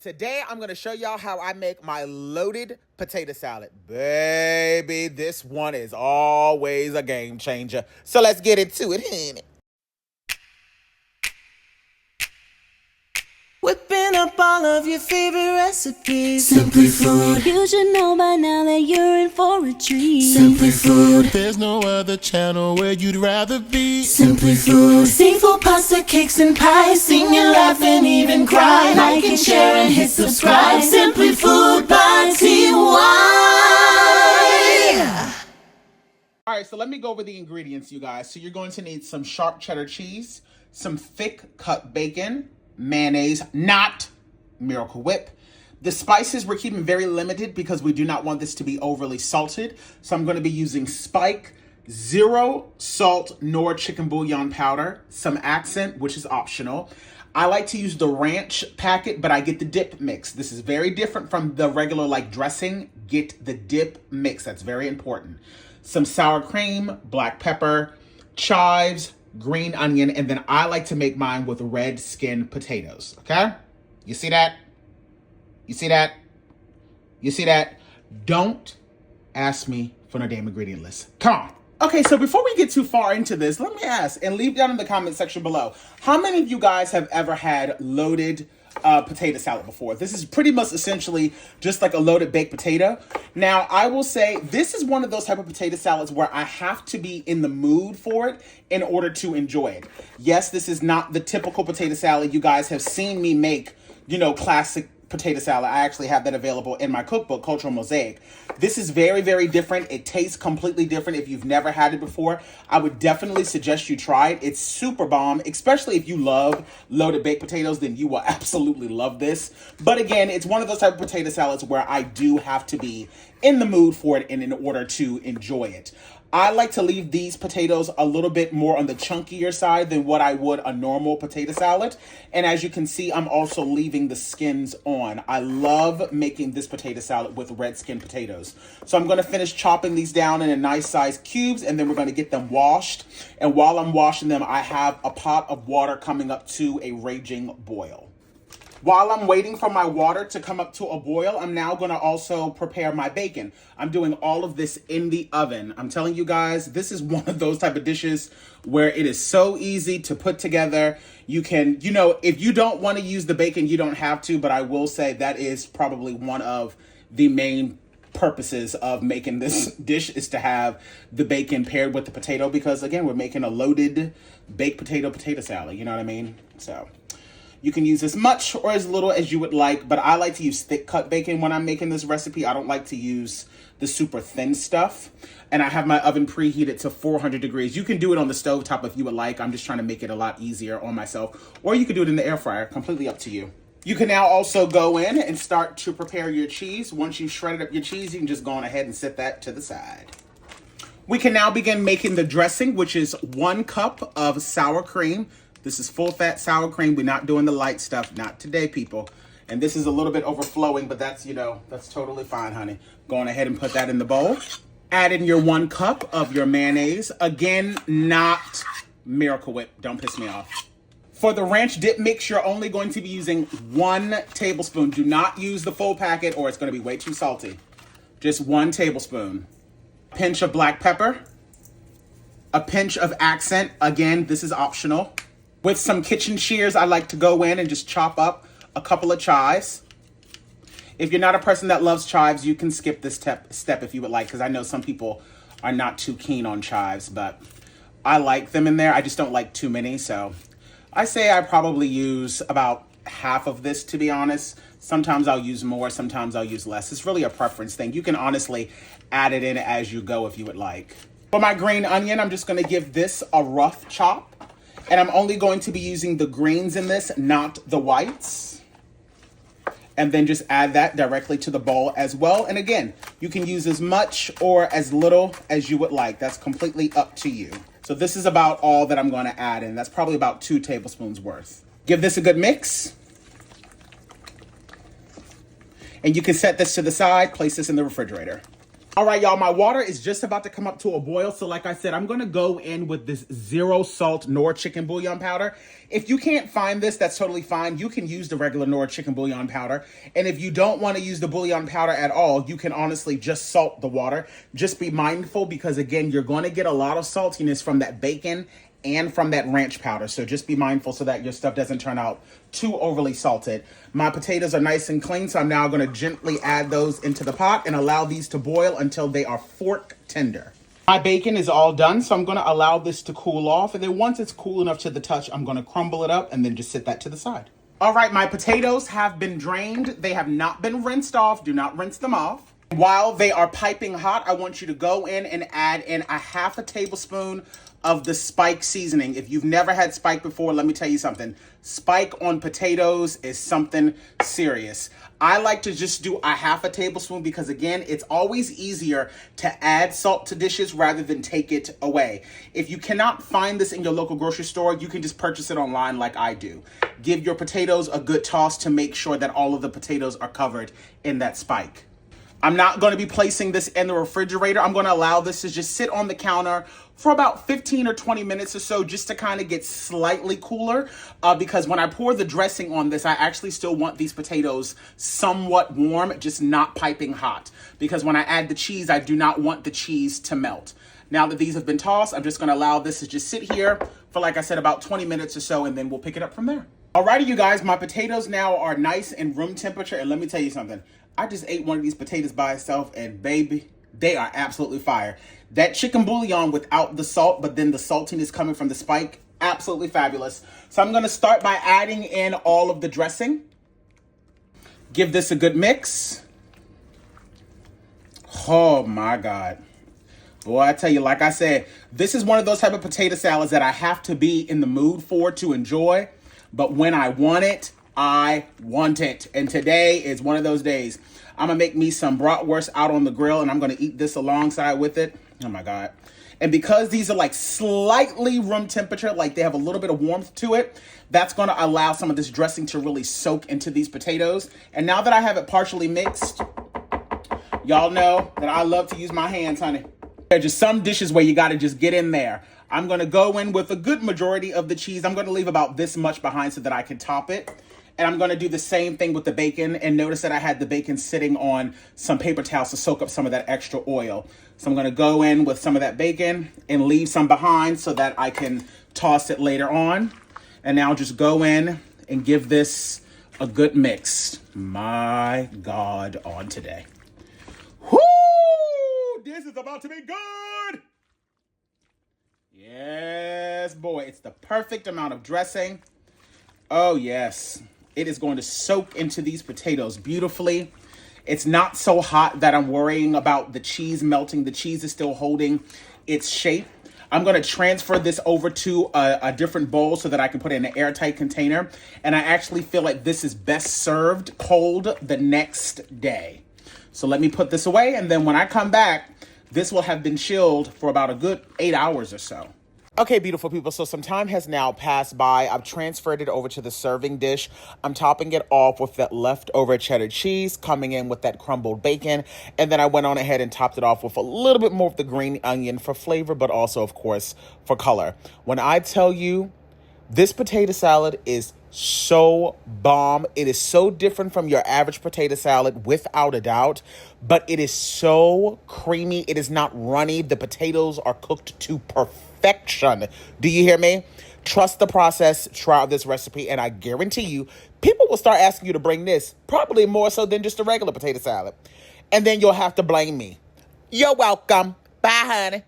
Today, I'm gonna show y'all how I make my loaded potato salad. Baby, this one is always a game changer. So let's get into it, honey. Whipping up all of your favorite recipes. Simply Food. You should know by now that you're in for a treat. Simply Food. There's no other channel where you'd rather be. Simply Food. Seafood, pasta, cakes, and pies. Sing and laugh and even cry. Like and share and hit subscribe. Simply Food by TY. All right, so let me go over the ingredients, you guys. So you're going to need some sharp cheddar cheese, some thick cut bacon, mayonnaise, not Miracle Whip. The spices we're keeping very limited because we do not want this to be overly salted. So I'm going to be using Spike, zero salt nor chicken bouillon powder, some accent, which is optional. I like to use the ranch packet, but I get the dip mix. This is very different from the regular like dressing. Get the dip mix. That's very important. Some sour cream, black pepper, chives, green onion, and then I like to make mine with red skin potatoes, okay? You see that? You see that? You see that? Don't ask me for no damn ingredient list. Come on. Okay, so before we get too far into this, let me ask, and leave down in the comment section below, how many of you guys have ever had loaded potato salad before? This is pretty much essentially just like a loaded baked potato. Now, I will say this is one of those type of potato salads where I have to be in the mood for it in order to enjoy it. Yes, this is not the typical potato salad you guys have seen me make, you know, classic potato salad. I actually have that available in my cookbook, Cultural Mosaic. This is very, very different. It tastes completely different. If you've never had it before, I would definitely suggest you try it. It's super bomb, especially if you love loaded baked potatoes, then you will absolutely love this. But again, it's one of those type of potato salads where I do have to be in the mood for it and in order to enjoy it. I like to leave these potatoes a little bit more on the chunkier side than what I would a normal potato salad. And as you can see, I'm also leaving the skins on. I love making this potato salad with red skin potatoes. So I'm going to finish chopping these down in a nice size cubes, and then we're going to get them washed. And while I'm washing them, I have a pot of water coming up to a raging boil. While I'm waiting for my water to come up to a boil, I'm now going to also prepare my bacon. I'm doing all of this in the oven. I'm telling you guys, this is one of those type of dishes where it is so easy to put together. You can, you know, if you don't want to use the bacon, you don't have to, but I will say that is probably one of the main purposes of making this dish is to have the bacon paired with the potato because, again, we're making a loaded baked potato salad. You know what I mean? So you can use as much or as little as you would like, but I like to use thick cut bacon when I'm making this recipe. I don't like to use the super thin stuff. And I have my oven preheated to 400 degrees. You can do it on the stovetop if you would like. I'm just trying to make it a lot easier on myself. Or you could do it in the air fryer, completely up to you. You can now also go in and start to prepare your cheese. Once you've shredded up your cheese, you can just go on ahead and set that to the side. We can now begin making the dressing, which is 1 cup of sour cream. This is full fat sour cream. We're not doing the light stuff. Not today, people. And this is a little bit overflowing, but that's, you know, that's totally fine, honey. Go on ahead and put that in the bowl. Add in your 1 cup of your mayonnaise. Again, not Miracle Whip. Don't piss me off. For the ranch dip mix, you're only going to be using 1 tablespoon. Do not use the full packet or it's going to be way too salty. Just 1 tablespoon. Pinch of black pepper. A pinch of accent. Again, this is optional. With some kitchen shears, I like to go in and just chop up a couple of chives. If you're not a person that loves chives, you can skip this step if you would like, because I know some people are not too keen on chives, but I like them in there. I just don't like too many, so I say I probably use about half of this, to be honest. Sometimes I'll use more, sometimes I'll use less. It's really a preference thing. You can honestly add it in as you go if you would like. For my green onion, I'm just going to give this a rough chop. And I'm only going to be using the greens in this, not the whites. And then just add that directly to the bowl as well. And again, you can use as much or as little as you would like. That's completely up to you. So this is about all that I'm going to add in. That's probably about 2 tablespoons worth. Give this a good mix. And you can set this to the side, place this in the refrigerator. All right, y'all, my water is just about to come up to a boil. So like I said, I'm going to go in with this 0 salt Knorr chicken bouillon powder. If you can't find this, that's totally fine. You can use the regular Knorr chicken bouillon powder. And if you don't want to use the bouillon powder at all, you can honestly just salt the water. Just be mindful because, again, you're going to get a lot of saltiness from that bacon and from that ranch powder. So just be mindful so that your stuff doesn't turn out too overly salted. My potatoes are nice and clean, so I'm now going to gently add those into the pot and allow these to boil until they are fork tender. My bacon is all done, so I'm going to allow this to cool off. And then once it's cool enough to the touch, I'm going to crumble it up and then just sit that to the side. All right, my potatoes have been drained. They have not been rinsed off. Do not rinse them off. While they are piping hot, I want you to go in and add in a half a tablespoon of the Spike seasoning. If you've never had Spike before, let me tell you something. Spike on potatoes is something serious. I like to just do a half a tablespoon because, again, it's always easier to add salt to dishes rather than take it away. If you cannot find this in your local grocery store, you can just purchase it online like I do. Give your potatoes a good toss to make sure that all of the potatoes are covered in that Spike. I'm not going to be placing this in the refrigerator. I'm going to allow this to just sit on the counter for about 15 or 20 minutes or so just to kind of get slightly cooler because when I pour the dressing on this, I actually still want these potatoes somewhat warm, just not piping hot. Because when I add the cheese, I do not want the cheese to melt. Now that these have been tossed, I'm just going to allow this to just sit here for, like I said, about 20 minutes or so, and then we'll pick it up from there. Alrighty, you guys, my potatoes now are nice and room temperature, and let me tell you something. I just ate one of these potatoes by itself, and baby, they are absolutely fire. That chicken bouillon without the salt, but then the saltiness coming from the Spike, absolutely fabulous. So I'm going to start by adding in all of the dressing. Give this a good mix. Oh my God. Boy, I tell you, like I said, this is one of those type of potato salads that I have to be in the mood for to enjoy. But when I want it, I want it. And today is one of those days. I'm going to make me some bratwurst out on the grill, and I'm going to eat this alongside with it. Oh, my God. And because these are like slightly room temperature, like they have a little bit of warmth to it, that's going to allow some of this dressing to really soak into these potatoes. And now that I have it partially mixed, y'all know that I love to use my hands, honey. There are just some dishes where you got to just get in there. I'm going to go in with a good majority of the cheese. I'm going to leave about this much behind so that I can top it. And I'm going to do the same thing with the bacon. And notice that I had the bacon sitting on some paper towels to soak up some of that extra oil. So I'm going to go in with some of that bacon and leave some behind so that I can toss it later on. And now just go in and give this a good mix. My God, on today. Whoo! This is about to be good. Yes, boy, it's the perfect amount of dressing. Oh, yes. It is going to soak into these potatoes beautifully. It's not so hot that I'm worrying about the cheese melting. The cheese is still holding its shape. I'm going to transfer this over to a different bowl so that I can put it in an airtight container. And I actually feel like this is best served cold the next day. So let me put this away. And then when I come back, this will have been chilled for about a good 8 hours or so. Okay, beautiful people, so some time has now passed by. I've transferred it over to the serving dish. I'm topping it off with that leftover cheddar cheese, coming in with that crumbled bacon, and then I went on ahead and topped it off with a little bit more of the green onion for flavor, but also, of course, for color. When I tell you, this potato salad is so bomb. It is so different from your average potato salad, without a doubt, but it is so creamy. It is not runny. The potatoes are cooked to perfection. Do you hear me? Trust the process, try out this recipe, and I guarantee you, people will start asking you to bring this, probably more so than just a regular potato salad. And then you'll have to blame me. You're welcome. Bye, honey.